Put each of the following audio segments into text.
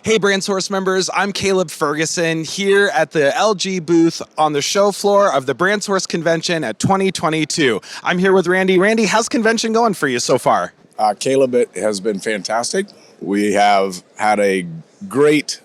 Hey, Brand Source members, I'm Caleb Ferguson here at the LG booth on the show floor of the Brand Source Convention at 2022. I'm here with Randy. Randy, how's convention going for you so far? Caleb, it has been fantastic. We have had a great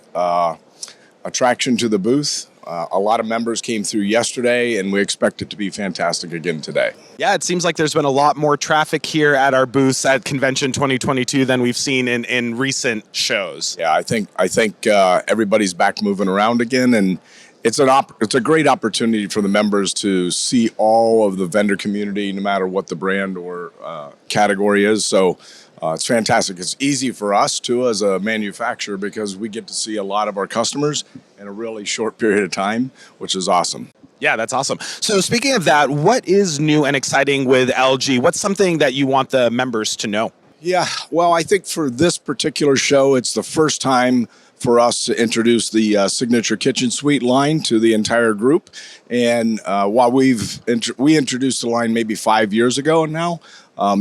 attraction to the booth. A lot of members came through yesterday, and we expect it to be fantastic again today. Yeah, it seems like there's been a lot more traffic here at our booths at Convention 2022 than we've seen in recent shows. Yeah, I think everybody's back moving around again, and it's a great opportunity for the members to see all of the vendor community, no matter what the brand or category is. So it's fantastic. It's easy for us too as a manufacturer because we get to see a lot of our customers in a really short period of time, which is awesome. Yeah, that's awesome. So speaking of that, what is new and exciting with LG? What's something that you want the members to know? Yeah, well, I think for this particular show, it's the first time for us to introduce the Signature Kitchen Suite line to the entire group. And while we introduced the line maybe 5 years ago now,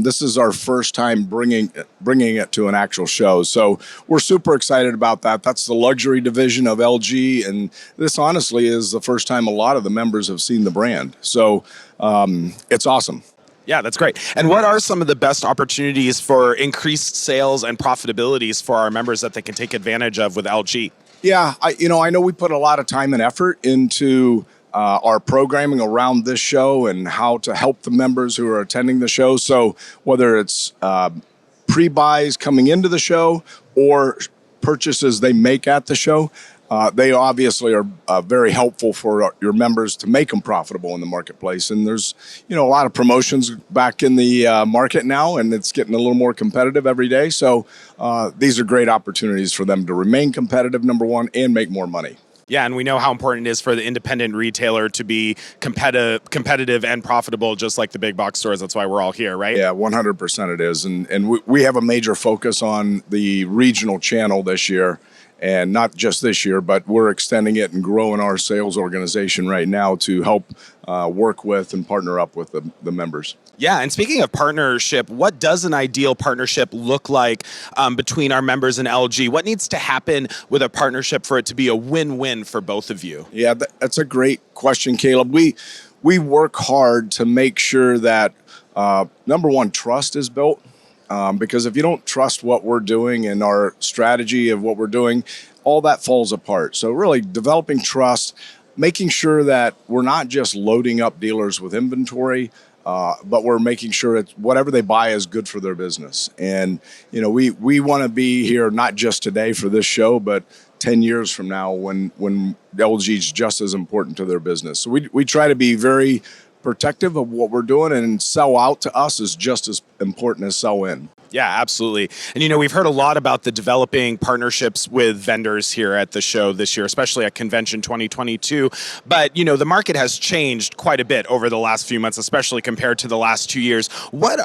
this is our first time bringing it to an actual show. So we're super excited about that. That's the luxury division of LG, and this honestly is the first time a lot of the members have seen the brand. So it's awesome. Yeah, that's great. And what are some of the best opportunities for increased sales and profitabilities for our members that they can take advantage of with LG? Yeah, I know we put a lot of time and effort into our programming around this show and how to help the members who are attending the show. So whether it's pre-buys coming into the show or purchases they make at the show, they obviously are very helpful for your members to make them profitable in the marketplace. And there's, a lot of promotions back in the market now, and it's getting a little more competitive every day. So these are great opportunities for them to remain competitive, number one, and make more money. Yeah, and we know how important it is for the independent retailer to be competitive and profitable, just like the big box stores. That's why we're all here, right? Yeah, 100% it is. And we have a major focus on the regional channel this year. And not just this year, but we're extending it and growing our sales organization right now to help work with and partner up with the members. Yeah, and speaking of partnership, what does an ideal partnership look like between our members and LG? What needs to happen with a partnership for it to be a win-win for both of you? Yeah, that's a great question, Caleb. We work hard to make sure that, number one, trust is built. Because if you don't trust what we're doing and our strategy of what we're doing, all that falls apart. So really developing trust, making sure that we're not just loading up dealers with inventory, but we're making sure that whatever they buy is good for their business. And, we want to be here not just today for this show, but 10 years from now when LG is just as important to their business. So we try to be very protective of what we're doing, and sell out to us is just as important as sell in. Yeah, absolutely. And, we've heard a lot about the developing partnerships with vendors here at the show this year, especially at Convention 2022. But, the market has changed quite a bit over the last few months, especially compared to the last 2 years. What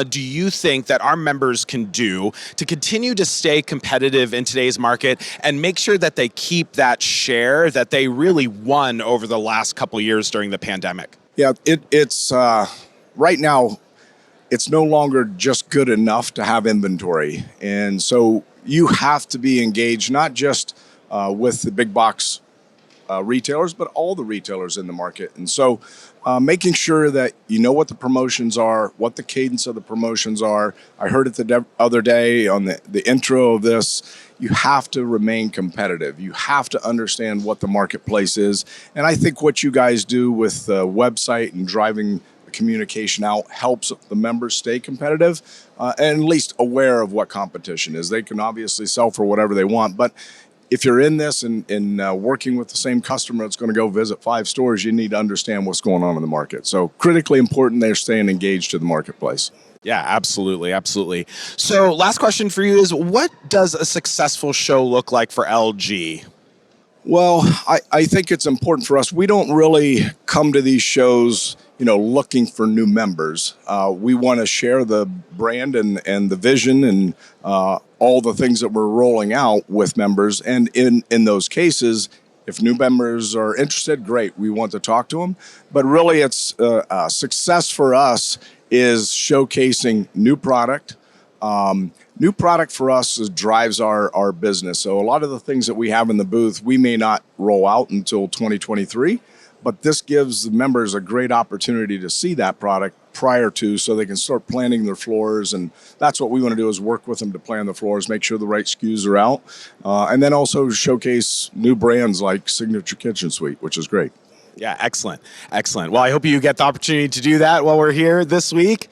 do you think that our members can do to continue to stay competitive in today's market and make sure that they keep that share that they really won over the last couple of years during the pandemic? Yeah, it's right now, it's no longer just good enough to have inventory. And so you have to be engaged, not just with the big box retailers, but all the retailers in the market. And so making sure that you know what the promotions are, what the cadence of the promotions are. I heard it the other day on the intro of this. You have to remain competitive. You have to understand what the marketplace is. And I think what you guys do with the website and driving the communication out helps the members stay competitive and at least aware of what competition is. They can obviously sell for whatever they want, but if you're in this and working with the same customer that's going to go visit 5 stores, you need to understand what's going on in the market. So critically important, they're staying engaged to the marketplace. Yeah, absolutely. Absolutely. So last question for you is, what does a successful show look like for LG? Well, I think it's important for us. We don't really come to these shows, looking for new members. We want to share the brand and the vision and all the things that we're rolling out with members. And in those cases, if new members are interested, great. We want to talk to them. But really, it's success for us is showcasing new product, New product for us drives our business. So a lot of the things that we have in the booth, we may not roll out until 2023, but this gives the members a great opportunity to see that product prior to, so they can start planning their floors. And that's what we want to do, is work with them to plan the floors, make sure the right SKUs are out, and then also showcase new brands like Signature Kitchen Suite, which is great. Yeah, excellent. Excellent. Well, I hope you get the opportunity to do that while we're here this week.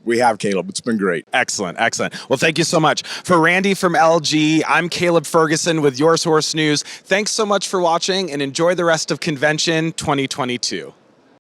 We have, Caleb. It's been great. Excellent. Excellent. Well, thank you so much. For Randy from LG, I'm Caleb Ferguson with Your Source News. Thanks so much for watching, and enjoy the rest of Convention 2022.